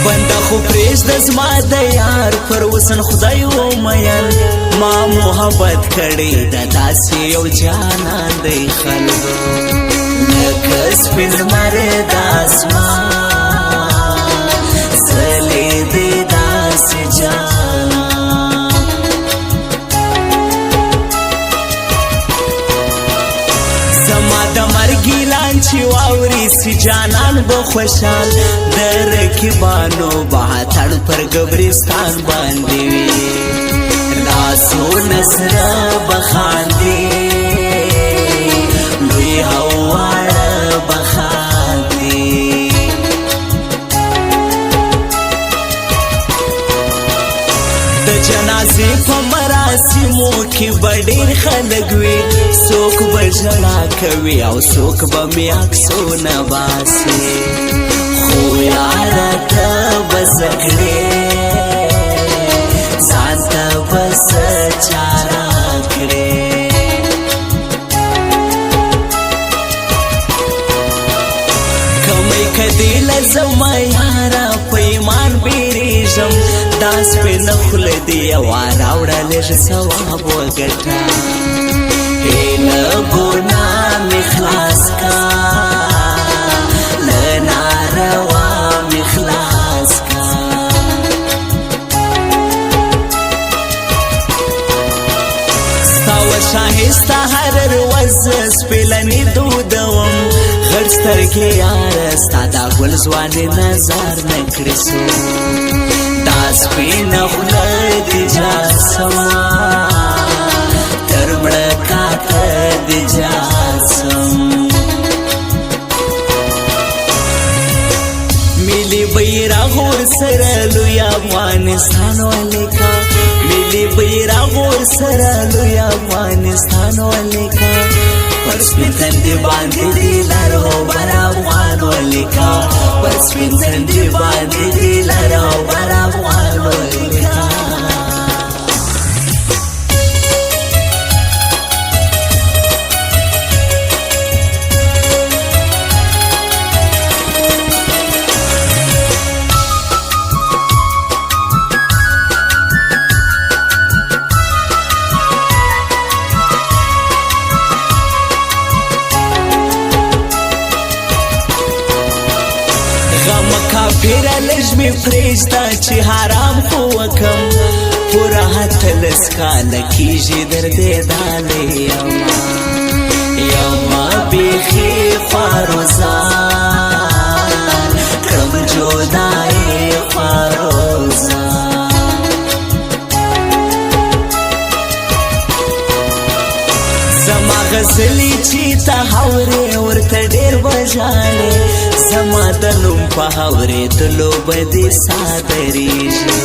بنده خو پرېږده زما د یار پر وسن خدای ومین ما محبت کړی د داسې یو جانان دی خلکو لکه سپین لمر د اسمان ځلېدې داسې جانان زما د مرګ اعلان چې واوري سي جانان به خوشحال د رقیبانو بهتر پر قبرستان باندې وي لاسونه سره به خاندي لوی هواره به خاندي د جنازې په مراسمو کې به ډېر خلک وي څوک به ژړا کوي او څوک به مې عکسونه باسي خو یاره ته به څه کړې ځان ته به څه چاره کړې کمی کدی لزما یاره په ایمان بیریږم دا سپینه خوله دې یوه راوړه لږ ثواب وګټه له ګناه مې خلاص کا له ناروا مې خلاص کا ستا و شاهسته هر روز سپېلنې دودوم غټ سترګې یاره ستا دا ګل ځوانې نظر نه کړې څوک دا سپینه خوله دې جاسمه تر مړه کاته دې جاسم ملي بیرغ ورسره لوی افغانستان ولیکه ملي بیرغ ورسره لوی افغانستان ولیکه پر سپین تندې باندې دې لرو بر افغان ولیکه پر سپین تندې باندې دې لرو بر افغان ولیکه پیره لږ مې پرېږده چې حرام خو وکم پوره اتلس کاله کېږي در دې ډالۍ یما بیخي خواروزان کړم جدایي خواروزان زما غزلې چې ته هورې ورته ډېر به ژاړې زما د نوم په اورېدلو به دې صادرېږي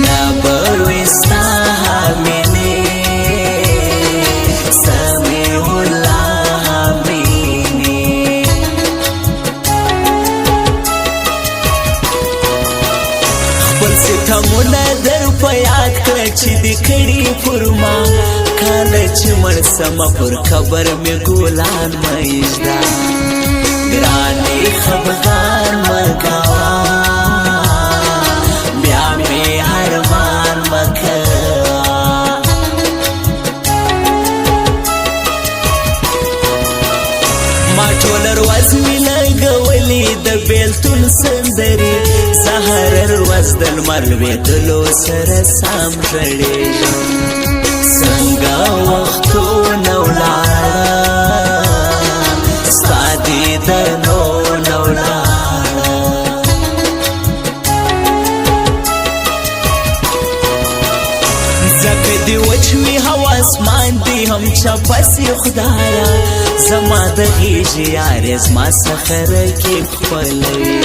نه به وي ستا مینې سمیع الله مینې خپل ستمونه در په یاد کړه چې دې کړي پر ما کله چې مړ سمه پر قبر مې ګلان مه ایږده ګرانې خفګان مه کوه بیا مې ارمان مه کوه ما ټوله ورځ مې لګولې د بېلتون سندرې زه هره ورځ د لمر لوېدلو سره سم ژړېږم څنګه وختونه ولاړه ستا دیدنونه ولاړه ځکه دې وچ وي هوا اسمان دې هم چپسې خدایه زما د غېږې یارې زما څخه رقیب خپلوي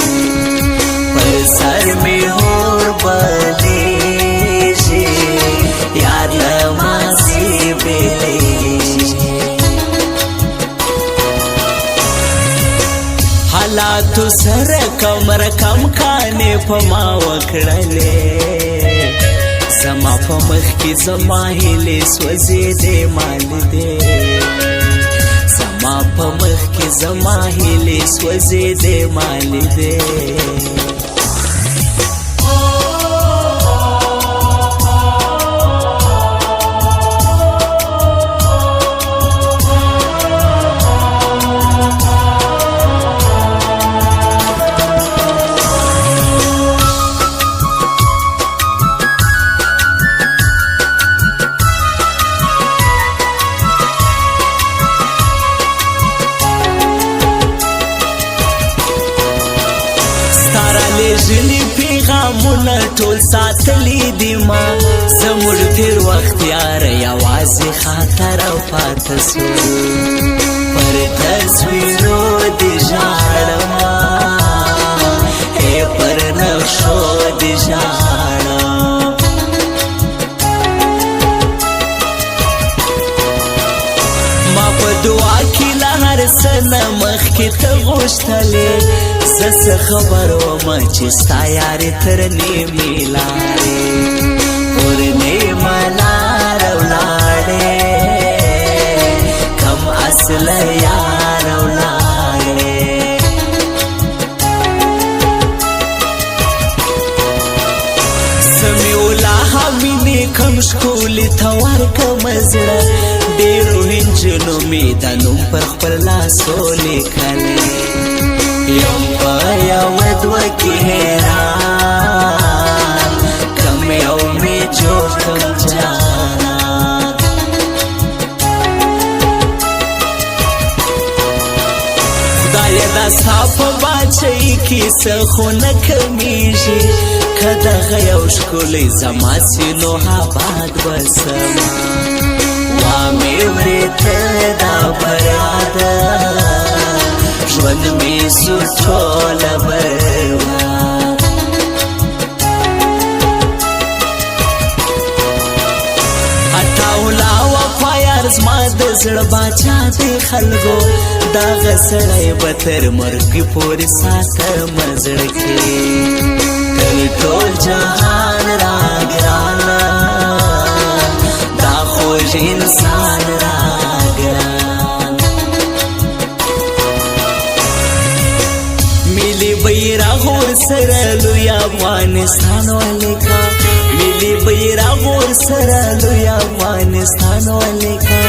پر سر مې اور بلېږي یار له ماسې بېلېږي حالاتو سره کم رقم کانې په ما وکړلې زما په مخ کې زما هیلې سوځېدې مال دې زما په مخ کې زما هیلې سوځېدې مال دې لېږلي پیغامونه ټول ساتلي دي ما زموږ تېر وخت یاره یوازې خاطره پاته سو پر تصویرو دې ژاړمه پر نقشو دې ژاړم ما په دعا کې له هر څه نه مخکې ته غوښتلې زه څه خبر ومه چې ستا یارې تر نیمې لارې پر نیمه لاره ولاړې کم اصله یاره ولاړې کم شکولی تا ورکم زړه ډېرو هنجنو مې دا نوم پر خپل لاسو لیکلی یم په یوه دوه کې حیران کم یو مې جوړ کم جانان خدایه دا ستا په باچۍ کې څه خو نه کمیږي که دغه یو ښکلی زما سي نو آباد به سمه وامې وړې ته دا براده ژوند مې سو ټوله برباد عطاالله وفایار زما د زړه باچا دی خلکو دغه سړی به تر مرګې پورې ساتمه زړه کې ټول جهان را ګرانه دا خوږ انسان را ګران ملي بیرغ ورسره لوی افغانستان ولیکه ملي بیرغ ورسره لوی افغانستان ولیکه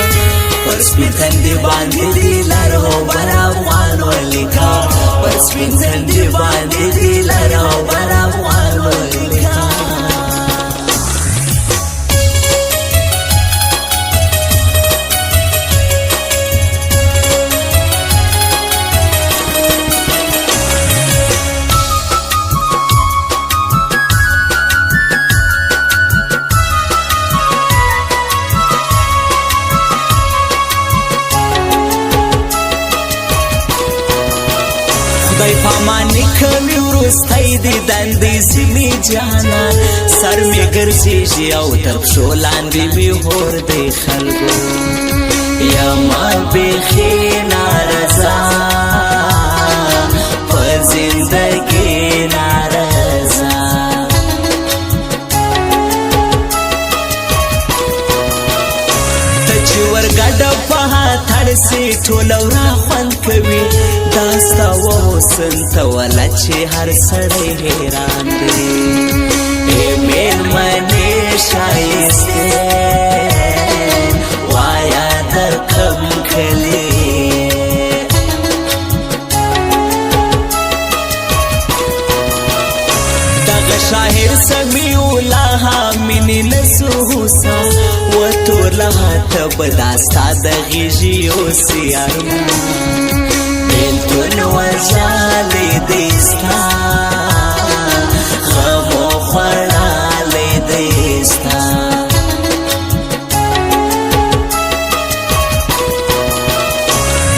پر سپین تندي باندې دی لرغبر افغان ولیکه پر سپین تندي باندې دی لرغبر افغان ولیکه خدای پاماني کوي وروستی دي دندې ځینې جانان سر مې ګرځېږي او تر پښو لاندې مې هور دی خلکو یما بیخي نارضا په زندګي نارضا ته چې ورګډه په هاتړ سي ټوله ورا خوند کوي دا ستا وحسن ته وله چې هر سړی حیران دی ای مېرمنې ښایستې وایه در کم کلي دغه شاعر سمیع الله مینې نسو هوسا و ټوله هاته به دا ستا د غېږې اوسي ارمان بلتون وژالی دیستا غمو خورالی دیستا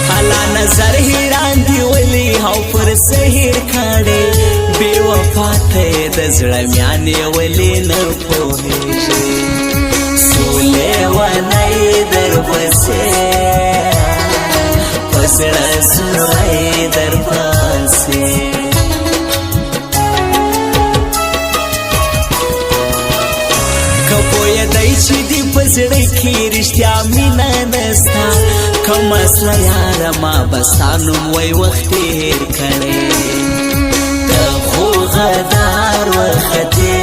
حالا نظر حیران دی ولی او پر سهیر کاڑی بی وفاته د زړه میانې ولی نه پوهېږي سولې ونی در پسې زړه سوی در پاسې که پوهېدی چې دې په زړه کې رښتیا مینه نسته که مسله یاره ما به ستا نوم وی وخت هېر کړی ته خو غدار وختې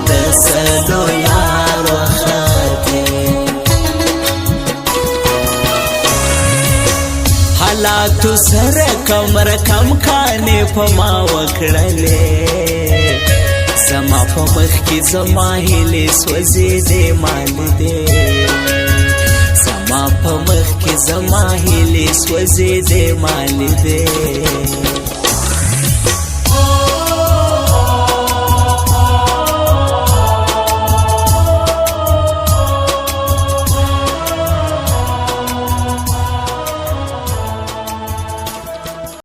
د سلو یار وختې حالاتو سره کم رقم کانې په ما وکړلې زما په مخ کې زما هیلې سوځېدې مالېدې زما په مخ کې زما هیلې سوځېدې مالېدې